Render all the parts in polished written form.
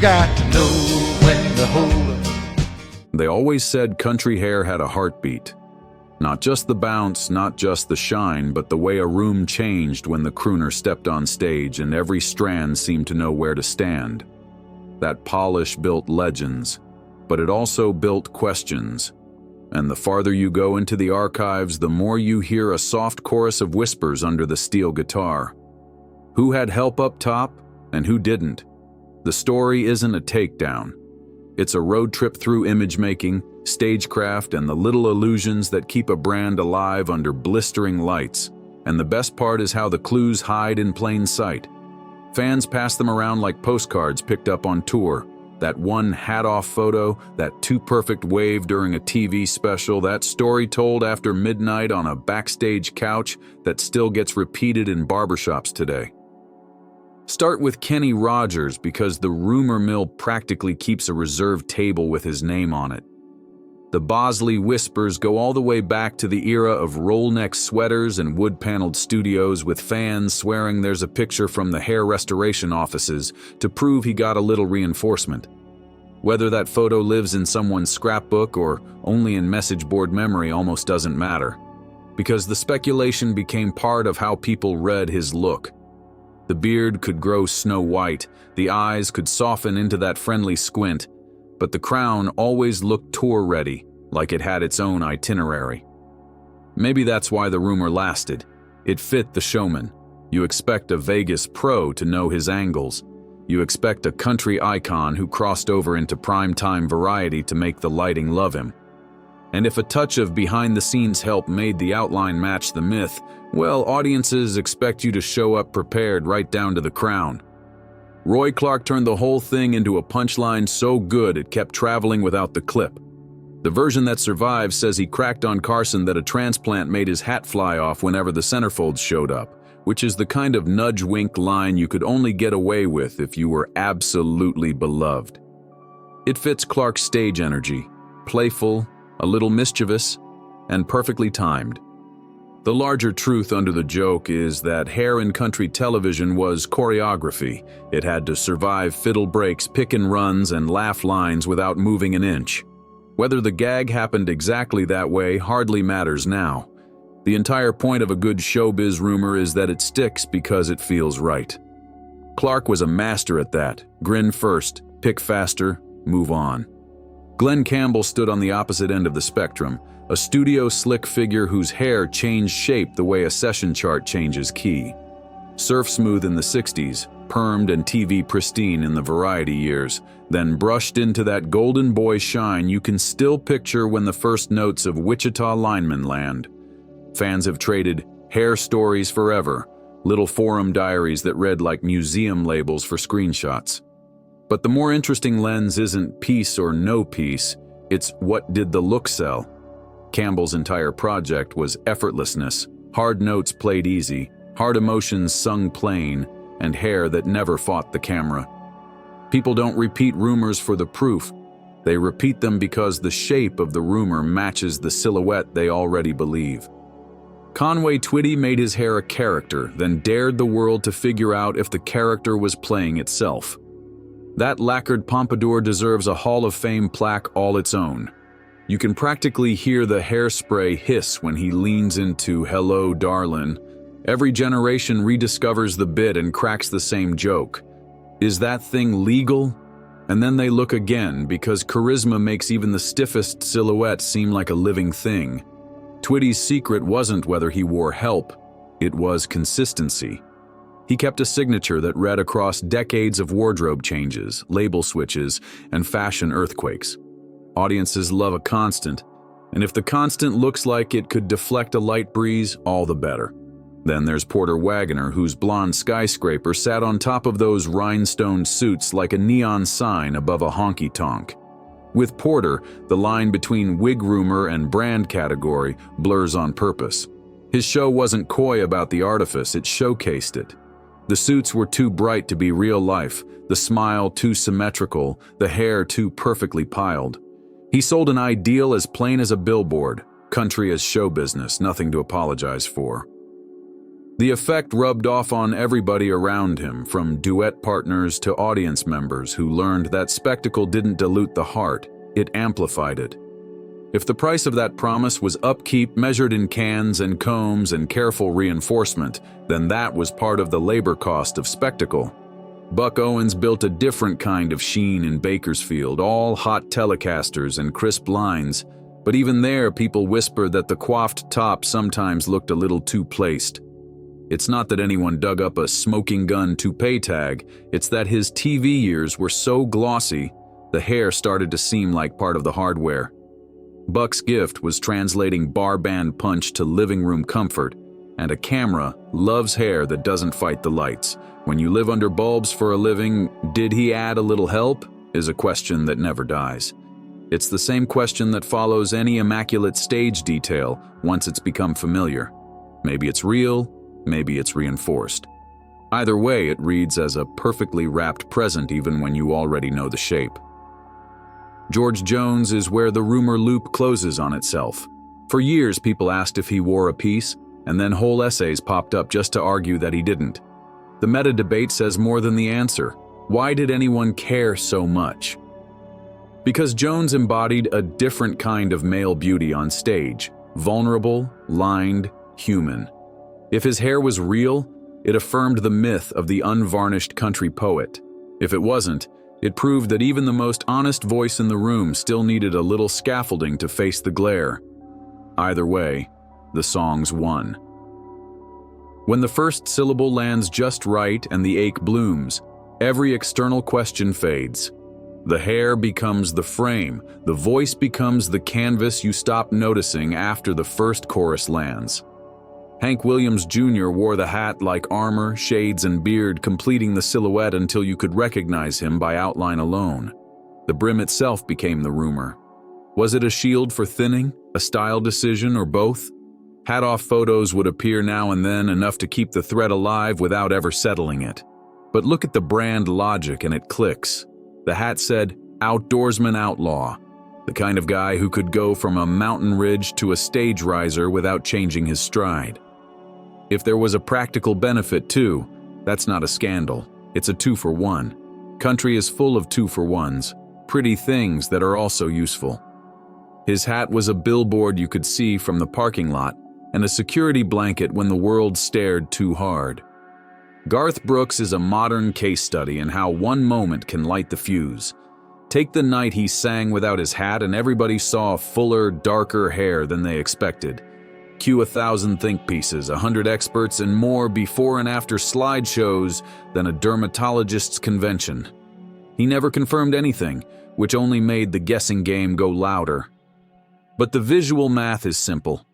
got to know when to hold 'em. They always said country hair had a heartbeat. Not just the bounce, not just the shine, but the way a room changed when the crooner stepped on stage and every strand seemed to know where to stand. That polish built legends, but it also built questions. And the farther you go into the archives, the more you hear a soft chorus of whispers under the steel guitar. Who had help up top and who didn't? The story isn't a takedown. It's a road trip through image making, stagecraft, and the little illusions that keep a brand alive under blistering lights. And the best part is how the clues hide in plain sight. Fans pass them around like postcards picked up on tour. That one hat-off photo, that too-perfect wave during a TV special, that story told after midnight on a backstage couch that still gets repeated in barbershops today. Start with Kenny Rogers because the rumor mill practically keeps a reserved table with his name on it. The Bosley whispers go all the way back to the era of roll-neck sweaters and wood-paneled studios with fans swearing there's a picture from the hair restoration offices to prove he got a little reinforcement. Whether that photo lives in someone's scrapbook or only in message board memory almost doesn't matter, because the speculation became part of how people read his look. The beard could grow snow white, the eyes could soften into that friendly squint, but the crown always looked tour-ready, like it had its own itinerary. Maybe that's why the rumor lasted. It fit the showman. You expect a Vegas pro to know his angles. You expect a country icon who crossed over into primetime variety to make the lighting love him. And if a touch of behind-the-scenes help made the outline match the myth, well, audiences expect you to show up prepared right down to the crown. Roy Clark turned the whole thing into a punchline so good it kept traveling without the clip. The version that survives says he cracked on Carson that a transplant made his hat fly off whenever the centerfolds showed up, which is the kind of nudge-wink line you could only get away with if you were absolutely beloved. It fits Clark's stage energy, playful, a little mischievous, and perfectly timed. The larger truth under the joke is that hair in country television was choreography. It had to survive fiddle breaks, pick and runs, and laugh lines without moving an inch. Whether the gag happened exactly that way hardly matters now. The entire point of a good showbiz rumor is that it sticks because it feels right. Clark was a master at that. Grin first, pick faster, move on. Glenn Campbell stood on the opposite end of the spectrum, a studio slick figure whose hair changed shape the way a session chart changes key. Surf smooth in the 60s, permed and TV pristine in the variety years, then brushed into that golden boy shine you can still picture when the first notes of Wichita linemen land. Fans have traded hair stories forever, little forum diaries that read like museum labels for screenshots. But the more interesting lens isn't piece or no piece, it's what did the look sell. Campbell's entire project was effortlessness, hard notes played easy, hard emotions sung plain, and hair that never fought the camera. People don't repeat rumors for the proof. They repeat them because the shape of the rumor matches the silhouette they already believe. Conway Twitty made his hair a character, then dared the world to figure out if the character was playing itself. That lacquered pompadour deserves a Hall of Fame plaque all its own. You can practically hear the hairspray hiss when he leans into "Hello, darlin'." Every generation rediscovers the bit and cracks the same joke. Is that thing legal? And then they look again because charisma makes even the stiffest silhouette seem like a living thing. Twitty's secret wasn't whether he wore help, it was consistency. He kept a signature that read across decades of wardrobe changes, label switches, and fashion earthquakes. Audiences love a constant, and if the constant looks like it could deflect a light breeze, all the better. Then there's Porter Wagoner, whose blonde skyscraper sat on top of those rhinestone suits like a neon sign above a honky-tonk. With Porter, the line between wig rumor and brand category blurs on purpose. His show wasn't coy about the artifice, it showcased it. The suits were too bright to be real life, the smile too symmetrical, the hair too perfectly piled. He sold an ideal as plain as a billboard, country as show business, nothing to apologize for. The effect rubbed off on everybody around him, from duet partners to audience members who learned that spectacle didn't dilute the heart, it amplified it. If the price of that promise was upkeep measured in cans and combs and careful reinforcement, then that was part of the labor cost of spectacle. Buck Owens built a different kind of sheen in Bakersfield, all hot Telecasters and crisp lines, but even there people whispered that the coiffed top sometimes looked a little too placed. It's not that anyone dug up a smoking gun toupee tag, it's that his TV years were so glossy, the hair started to seem like part of the hardware. Buck's gift was translating bar band punch to living room comfort, and a camera loves hair that doesn't fight the lights. When you live under bulbs for a living, did he add a little help? Is a question that never dies. It's the same question that follows any immaculate stage detail once it's become familiar. Maybe it's real, maybe it's reinforced. Either way, it reads as a perfectly wrapped present even when you already know the shape. George Jones is where the rumor loop closes on itself. For years, people asked if he wore a piece, and then whole essays popped up just to argue that he didn't. The meta-debate says more than the answer. Why did anyone care so much? Because Jones embodied a different kind of male beauty on stage, vulnerable, lined, human. If his hair was real, it affirmed the myth of the unvarnished country poet. If it wasn't, it proved that even the most honest voice in the room still needed a little scaffolding to face the glare. Either way, the songs won. When the first syllable lands just right and the ache blooms, every external question fades. The hair becomes the frame, the voice becomes the canvas you stop noticing after the first chorus lands. Hank Williams Jr. wore the hat like armor, shades, and beard, completing the silhouette until you could recognize him by outline alone. The brim itself became the rumor. Was it a shield for thinning, a style decision, or both? Hat-off photos would appear now and then, enough to keep the thread alive without ever settling it. But look at the brand logic and it clicks. The hat said, outdoorsman outlaw, the kind of guy who could go from a mountain ridge to a stage riser without changing his stride. If there was a practical benefit too, that's not a scandal. It's a 2-for-1. Country is full of 2-for-1s, pretty things that are also useful. His hat was a billboard you could see from the parking lot, and a security blanket when the world stared too hard. Garth Brooks is a modern case study in how one moment can light the fuse. Take the night he sang without his hat and everybody saw fuller, darker hair than they expected. Cue 1,000 think pieces, 100 experts, and more before and after slideshows than a dermatologist's convention. He never confirmed anything, which only made the guessing game go louder. But the visual math is simple.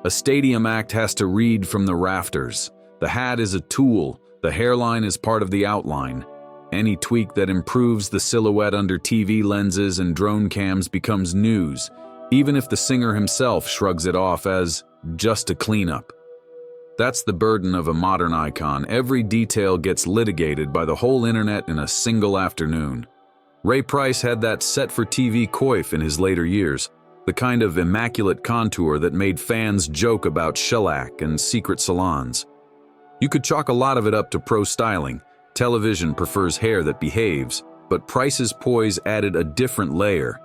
A stadium act has to read from the rafters. The hat is a tool, the hairline is part of the outline. Any tweak that improves the silhouette under TV lenses and drone cams becomes news, even if the singer himself shrugs it off as just a cleanup. That's the burden of a modern icon. Every detail gets litigated by the whole internet in a single afternoon. Ray Price had that set-for-TV coif in his later years, the kind of immaculate contour that made fans joke about shellac and secret salons. You could chalk a lot of it up to pro styling. Television prefers hair that behaves, but Price's poise added a different layer.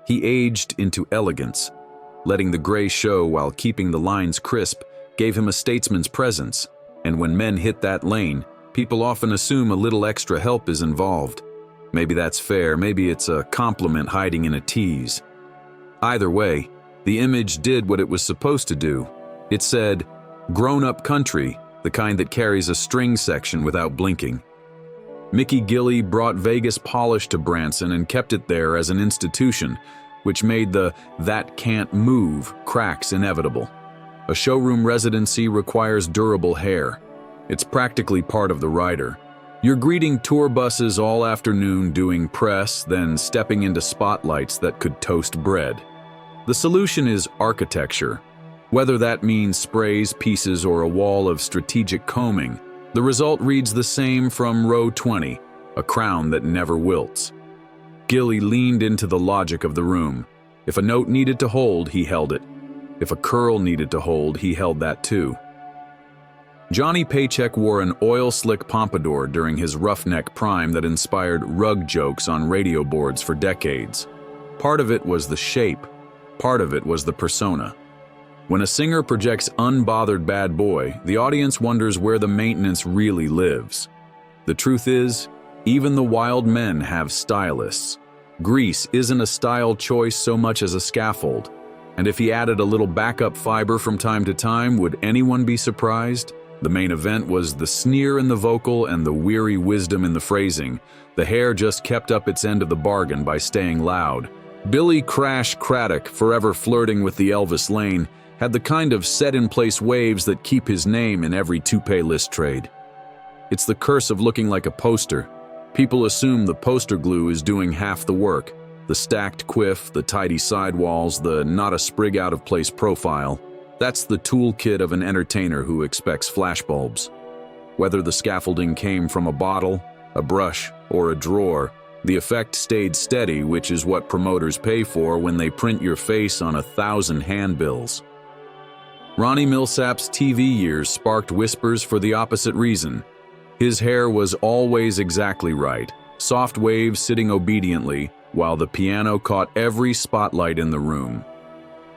He aged into elegance. Letting the gray show while keeping the lines crisp gave him a statesman's presence, and when men hit that lane, people often assume a little extra help is involved. Maybe that's fair, maybe it's a compliment hiding in a tease. Either way, the image did what it was supposed to do. It said, grown-up country, the kind that carries a string section without blinking. Mickey Gilley brought Vegas polish to Branson and kept it there as an institution, which made the "that can't move" cracks inevitable. A showroom residency requires durable hair. It's practically part of the rider. You're greeting tour buses all afternoon doing press, then stepping into spotlights that could toast bread. The solution is architecture. Whether that means sprays, pieces, or a wall of strategic combing, the result reads the same from row 20, a crown that never wilts. Gilley leaned into the logic of the room. If a note needed to hold, he held it. If a curl needed to hold, he held that too. Johnny Paycheck wore an oil-slick pompadour during his roughneck prime that inspired rug jokes on radio boards for decades. Part of it was the shape, part of it was the persona. When a singer projects unbothered bad boy, the audience wonders where the maintenance really lives. The truth is, even the wild men have stylists. Grease isn't a style choice so much as a scaffold, and if he added a little backup fiber from time to time, would anyone be surprised? The main event was the sneer in the vocal and the weary wisdom in the phrasing. The hair just kept up its end of the bargain by staying loud. Billy Crash Craddock, forever flirting with the Elvis lane, had the kind of set-in-place waves that keep his name in every toupee list trade. It's the curse of looking like a poster. People assume the poster glue is doing half the work. The stacked quiff, the tidy sidewalls, the not a sprig out of place profile. That's the toolkit of an entertainer who expects flashbulbs. Whether the scaffolding came from a bottle, a brush, or a drawer, the effect stayed steady, which is what promoters pay for when they print your face on 1,000 handbills. Ronnie Milsap's TV years sparked whispers for the opposite reason. His hair was always exactly right, soft waves sitting obediently, while the piano caught every spotlight in the room.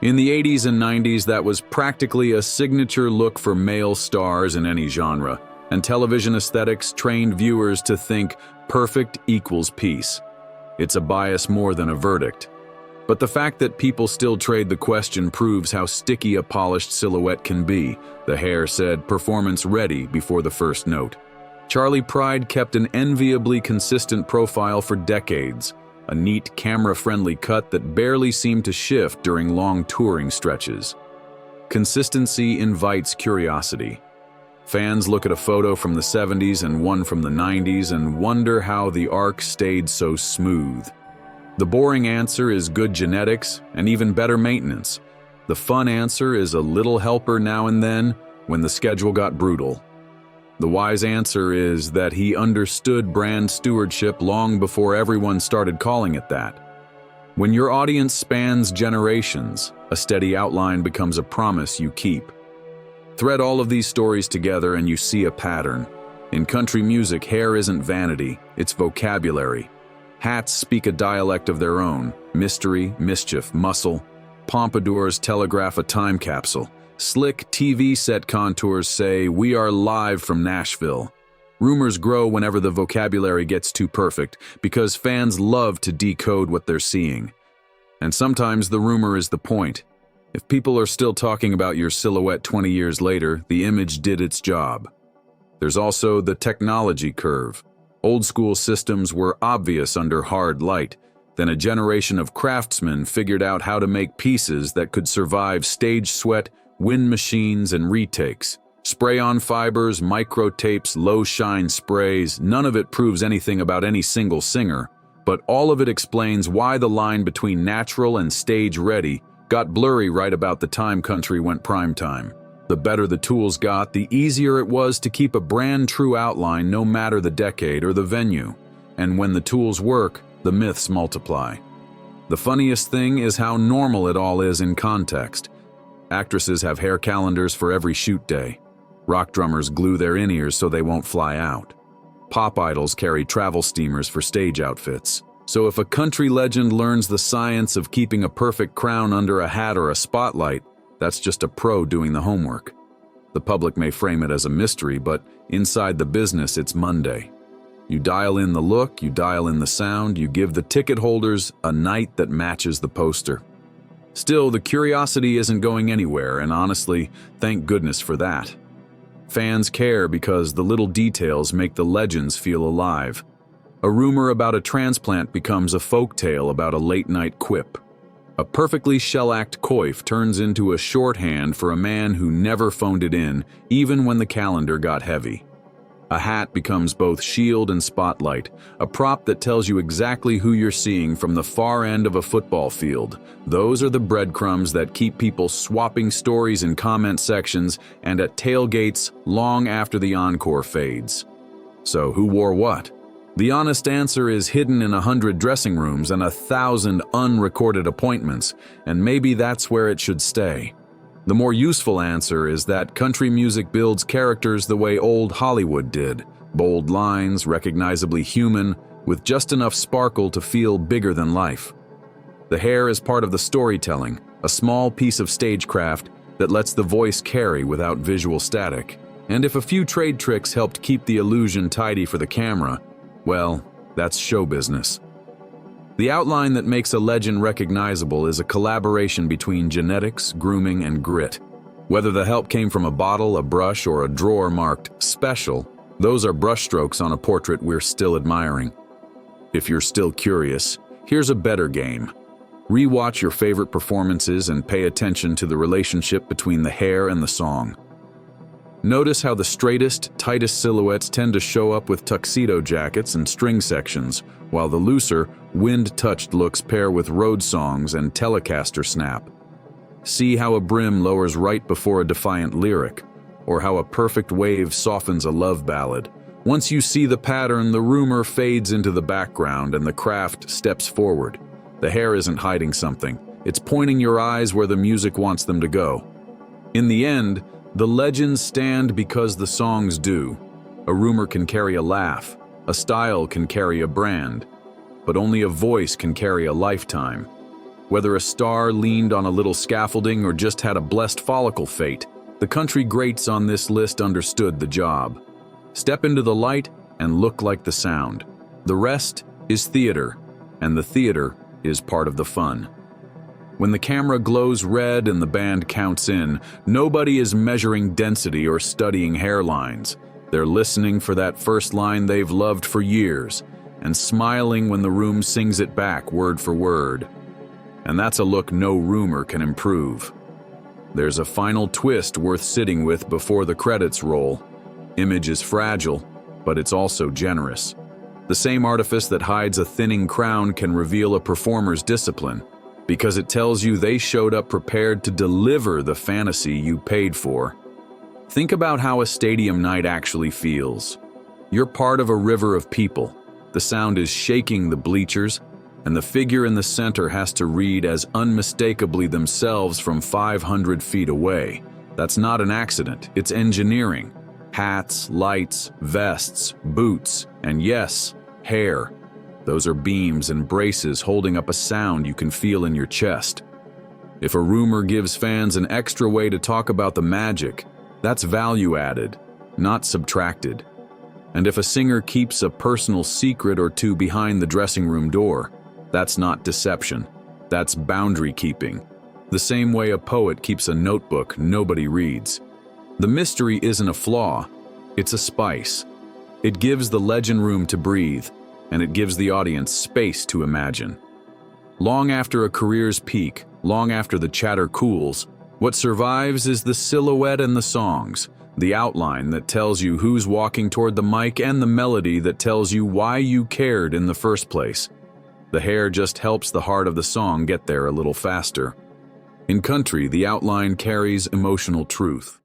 In the 80s and 90s, that was practically a signature look for male stars in any genre, and television aesthetics trained viewers to think perfect equals peace. It's a bias more than a verdict. But the fact that people still trade the question proves how sticky a polished silhouette can be. The hair said performance ready before the first note. Charlie Pride kept an enviably consistent profile for decades, a neat camera-friendly cut that barely seemed to shift during long touring stretches. Consistency invites curiosity. Fans look at a photo from the 70s and one from the 90s and wonder how the arc stayed so smooth. The boring answer is good genetics and even better maintenance. The fun answer is a little helper now and then when the schedule got brutal. The wise answer is that he understood brand stewardship long before everyone started calling it that. When your audience spans generations, a steady outline becomes a promise you keep. Thread all of these stories together and you see a pattern. In country music, hair isn't vanity, it's vocabulary. Hats speak a dialect of their own: mystery, mischief, muscle. Pompadours telegraph a time capsule. Slick TV set contours say, "We are live from Nashville." Rumors grow whenever the vocabulary gets too perfect, because fans love to decode what they're seeing. And sometimes the rumor is the point. If people are still talking about your silhouette 20 years later, the image did its job. There's also the technology curve. Old school systems were obvious under hard light. Then a generation of craftsmen figured out how to make pieces that could survive stage sweat, wind machines, and retakes. Spray-on fibers, micro-tapes, low-shine sprays, none of it proves anything about any single singer, but all of it explains why the line between natural and stage-ready got blurry right about the time country went primetime. The better the tools got, the easier it was to keep a brand-true outline no matter the decade or the venue. And when the tools work, the myths multiply. The funniest thing is how normal it all is in context. Actresses have hair calendars for every shoot day. Rock drummers glue their in-ears so they won't fly out. Pop idols carry travel steamers for stage outfits. So if a country legend learns the science of keeping a perfect crown under a hat or a spotlight, that's just a pro doing the homework. The public may frame it as a mystery, but inside the business it's Monday. You dial in the look, you dial in the sound, you give the ticket holders a night that matches the poster. Still, the curiosity isn't going anywhere, and honestly, thank goodness for that. Fans care because the little details make the legends feel alive. A rumor about a transplant becomes a folktale about a late-night quip. A perfectly shellacked coif turns into a shorthand for a man who never phoned it in, even when the calendar got heavy. A hat becomes both shield and spotlight, a prop that tells you exactly who you're seeing from the far end of a football field. Those are the breadcrumbs that keep people swapping stories in comment sections and at tailgates long after the encore fades. So who wore what? The honest answer is hidden in 100 dressing rooms and 1,000 unrecorded appointments, and maybe that's where it should stay. The more useful answer is that country music builds characters the way old Hollywood did. Bold lines, recognizably human, with just enough sparkle to feel bigger than life. The hair is part of the storytelling, a small piece of stagecraft that lets the voice carry without visual static. And if a few trade tricks helped keep the illusion tidy for the camera, well, that's show business. The outline that makes a legend recognizable is a collaboration between genetics, grooming, and grit. Whether the help came from a bottle, a brush, or a drawer marked "special," those are brushstrokes on a portrait we're still admiring. If you're still curious, here's a better game. Rewatch your favorite performances and pay attention to the relationship between the hair and the song. Notice how the straightest, tightest silhouettes tend to show up with tuxedo jackets and string sections, while the looser, wind-touched looks pair with road songs and Telecaster snap. See how a brim lowers right before a defiant lyric, or how a perfect wave softens a love ballad. Once you see the pattern, the rumor fades into the background and the craft steps forward. The hair isn't hiding something. It's pointing your eyes where the music wants them to go. In the end, the legends stand because the songs do. A rumor can carry a laugh, a style can carry a brand, but only a voice can carry a lifetime. Whether a star leaned on a little scaffolding or just had a blessed follicle fate, the country greats on this list understood the job. Step into the light and look like the sound. The rest is theater, and the theater is part of the fun. When the camera glows red and the band counts in, nobody is measuring density or studying hairlines. They're listening for that first line they've loved for years, and smiling when the room sings it back word for word. And that's a look no rumor can improve. There's a final twist worth sitting with before the credits roll. Image is fragile, but it's also generous. The same artifice that hides a thinning crown can reveal a performer's discipline, because it tells you they showed up prepared to deliver the fantasy you paid for. Think about how a stadium night actually feels. You're part of a river of people. The sound is shaking the bleachers, and the figure in the center has to read as unmistakably themselves from 500 feet away. That's not an accident, it's engineering. Hats, lights, vests, boots, and yes, hair. Those are beams and braces holding up a sound you can feel in your chest. If a rumor gives fans an extra way to talk about the magic, that's value added, not subtracted. And if a singer keeps a personal secret or two behind the dressing room door, that's not deception, that's boundary keeping. The same way a poet keeps a notebook nobody reads. The mystery isn't a flaw, it's a spice. It gives the legend room to breathe, and it gives the audience space to imagine. Long after a career's peak, long after the chatter cools, what survives is the silhouette and the songs, the outline that tells you who's walking toward the mic and the melody that tells you why you cared in the first place. The hair just helps the heart of the song get there a little faster. In country, the outline carries emotional truth.